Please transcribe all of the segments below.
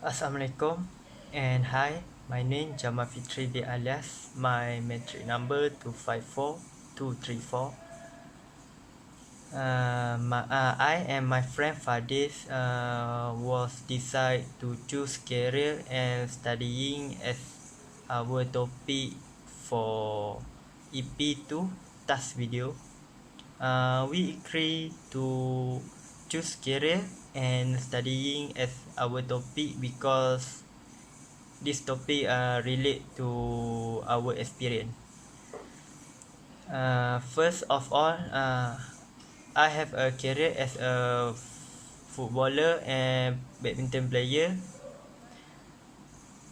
Assalamualaikum and hi, my name Jamal Fitri B alias my metric number 254234. I and my friend Fadis was decide to choose career and studying as our topic for EP2 task video. We agree to choose career and studying as our topic because this topic relate to our experience. First of all, I have a career as a footballer and badminton player.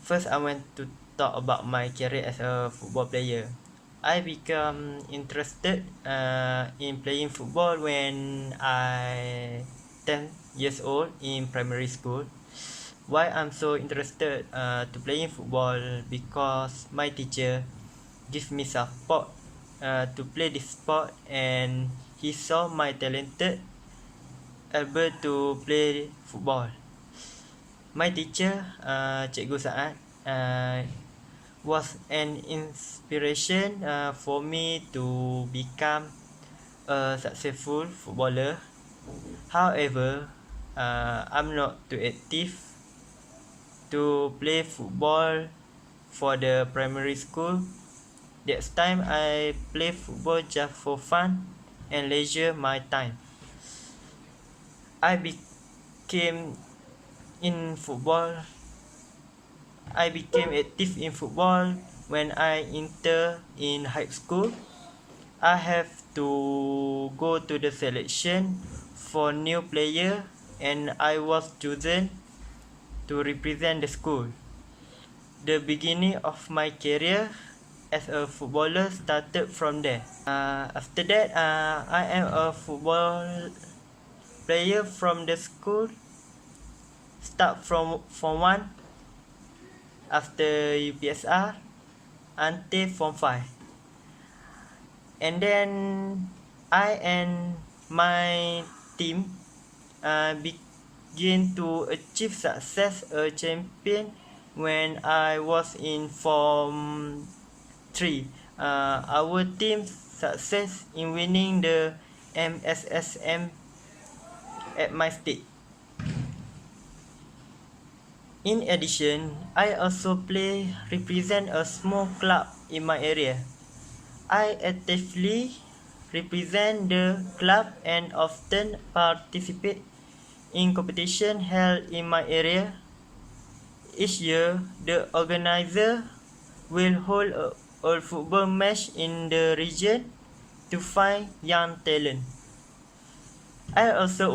First, I want to talk about my career as a football player. I become interested in playing football when I 10 years old in primary school. Why I'm so interested to playing football? Because my teacher give me support to play this sport, and he saw my talented able to play football. My teacher, Cikgu Saad, was an inspiration for me to become a successful footballer. However, I'm not too active to play football for the primary school. That time I play football just for fun and leisure my time. I became active in football when I enter in high school. I have to go to the selection for new player, and I was chosen to represent the school. The beginning of my career as a footballer started from there. After that, I am a football player from the school. Start from Form 1 after UPSR until Form 5. And then I and my team begin to achieve success a champion when I was in Form 3. Our team success in winning the MSSM at my state. In addition, I also represent a small club in my area. I actively represent the club and often participate in competition held in my area. Each year, the organizer will hold a football match in the region to find young talent. I also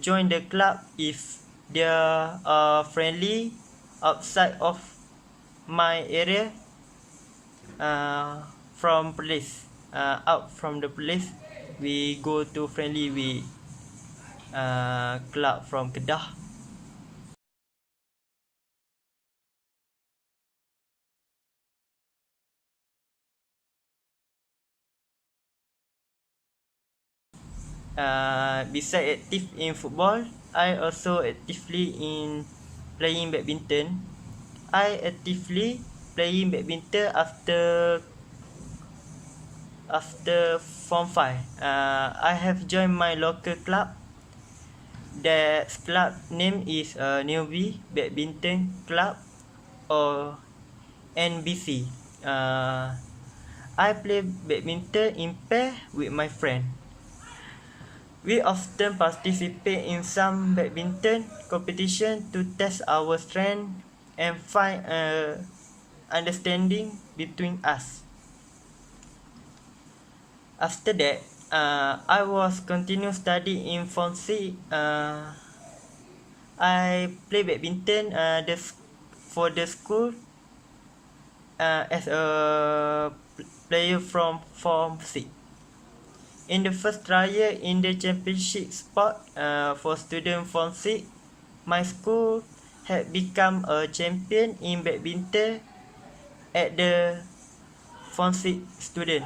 join the club if they are friendly outside of my area. From police, out from the police, we go to friendly with club from Kedah. Besides active in football, I also actively in playing badminton. I actively playing badminton after Form 5. I have joined my local club. That club name is Newbie Badminton Club or NBC. I play badminton in pair with my friend. We often participate in some badminton competition to test our strength and find understanding between us. After that, I was continue study in Form 6. I play badminton for the school as a player from Form 6. In the first trial in the championship sport for student Form 6, my school had become a champion in badminton at the Form 6 student.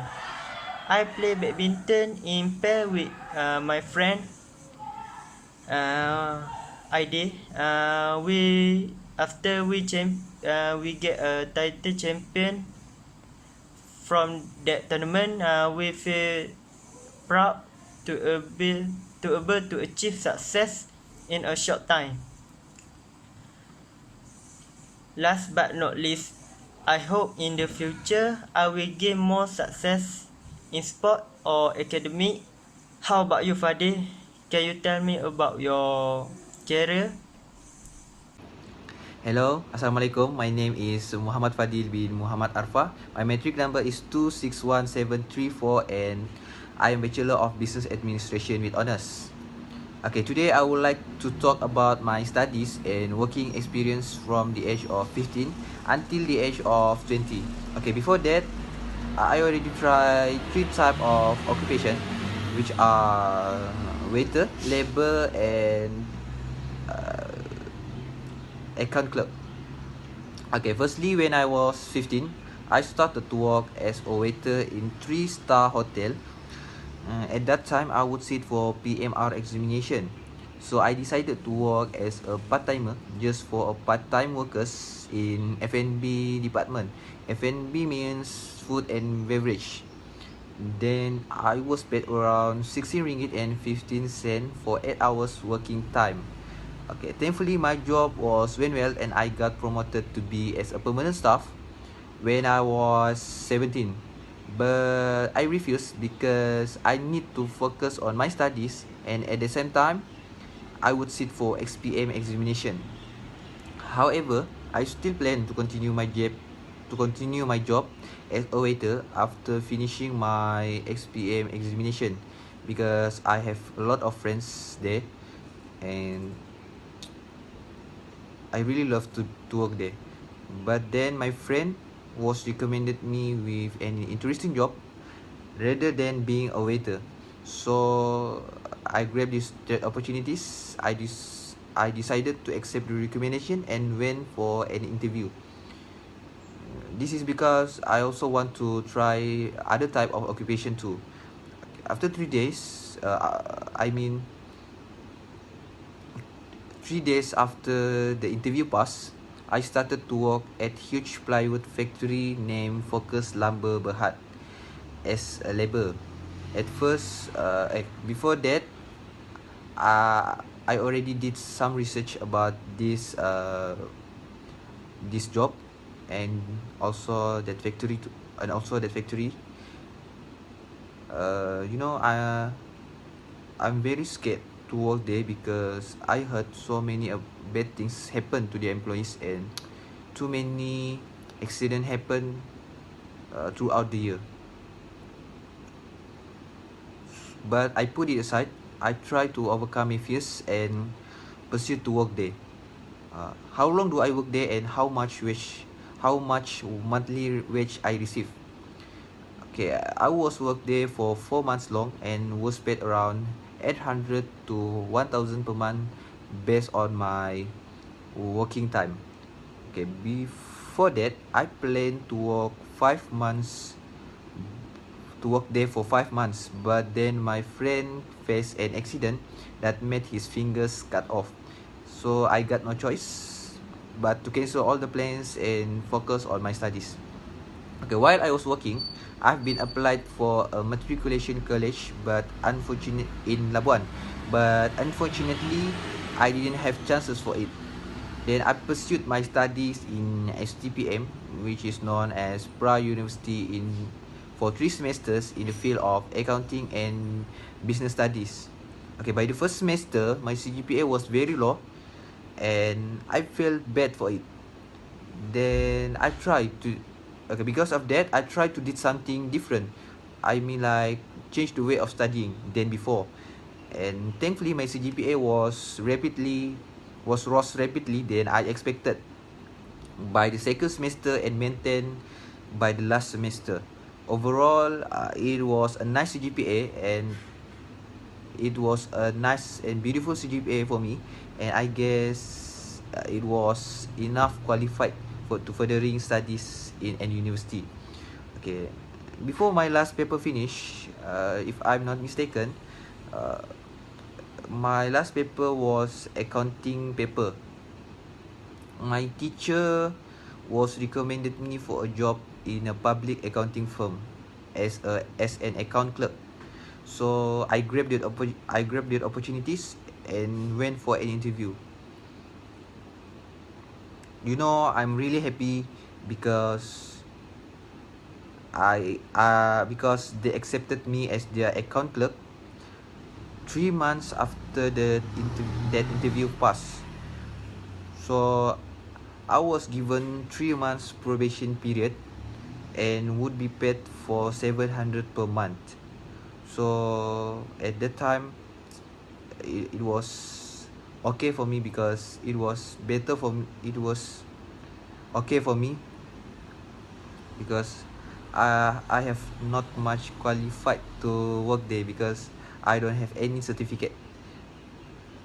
I play badminton in pair with my friend. idea. After we get a title champion from that tournament. We feel proud to able to achieve success in a short time. Last but not least, I hope in the future I will gain more success in sport or academic. How about you, Fadil? Can you tell me about your career? Hello, Assalamualaikum. My name is Muhammad Fadil bin Muhammad Arfa. My matric number is 261734 and I am Bachelor of Business Administration with Honours. Okay, today I would like to talk about my studies and working experience from the age of 15 until the age of 20. Okay, before that, I already tried 3 types of occupation, which are waiter, labor, and account clerk. Okay, firstly, when I was 15, I started to work as a waiter in 3-star hotel. At that time, I would sit for PMR examination. So I decided to work as a part-timer just for a part-time workers in F&B department. F&B means food and beverage. Then I was paid around 16 ringgit and 15 cent for 8 hours working time. Okay, thankfully my job was went well and I got promoted to be as a permanent staff when I was 17. But I refused because I need to focus on my studies and at the same time I would sit for XPM examination. However, I still plan to continue my job as a waiter after finishing my XPM examination because I have a lot of friends there and I really love to work there. But then my friend was recommended me with an interesting job rather than being a waiter. So I grabbed these opportunities. I decided to accept the recommendation and went for an interview. This is because I also want to try other type of occupation too. After 3 days, I mean 3 days after the interview passed, I started to work at huge plywood factory named Focus Lumber Berhad as a labor. At first, before that, I already did some research about this job and also that factory I'm very scared to work there because I heard so many bad things happen to the employees and too many accidents happen throughout the year. But I put it aside. I try to overcome my fears and pursue to work there. How long do I work there and how much monthly wage I receive? Okay, I was work there for 4 months long and was paid around 800 to 1000 per month based on my working time. Okay, before that, I planned to work 5 months to work there for 5 months, but then my friend faced an accident that made his fingers cut off. So I got no choice but to cancel all the plans and focus on my studies. Okay, while I was working, I've been applied for a matriculation college in Labuan, but unfortunately, I didn't have chances for it. Then I pursued my studies in STPM, which is known as Pra University for 3 semesters in the field of accounting and business studies. Okay, by the first semester, my CGPA was very low, and I felt bad for it. Then I tried to okay, because of that I tried to did something different. I mean like change the way of studying than before. And thankfully my CGPA rose rapidly than I expected by the second semester and maintained by the last semester. Overall, it was a nice CGPA and it was a nice and beautiful CGPA for me, and I guess it was enough qualified to furthering studies in an university. Okay, before my last paper finish, if I'm not mistaken, uh, my last paper was accounting paper. My teacher was recommended me for a job in a public accounting firm as an account clerk. So I grabbed the opportunities and went for an interview. I'm really happy because because they accepted me as their account clerk 3 months after that interview passed. So I was given 3 months probation period and would be paid for 700 per month. So at that time, it was okay for me because it was better for me. It was okay for me because I have not much qualified to work there because I don't have any certificate.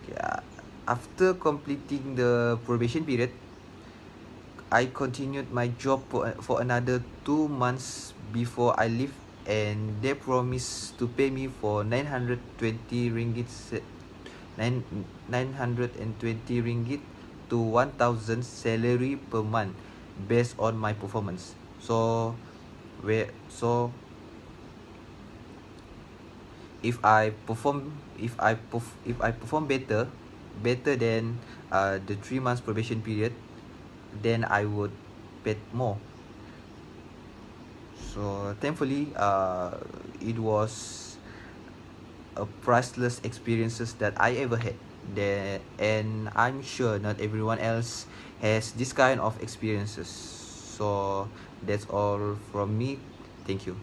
Yeah. After completing the probation period, I continued my job for another 2 months before I leave, and they promised to pay me for 920 ringgit, 920 ringgit to 1,000 salary per month based on my performance. So if I perform better than the 3 months probation period, then I would pay more. So thankfully, it was a priceless experiences that I ever had there, and I'm sure not everyone else has this kind of experiences. So that's all from me. Thank you.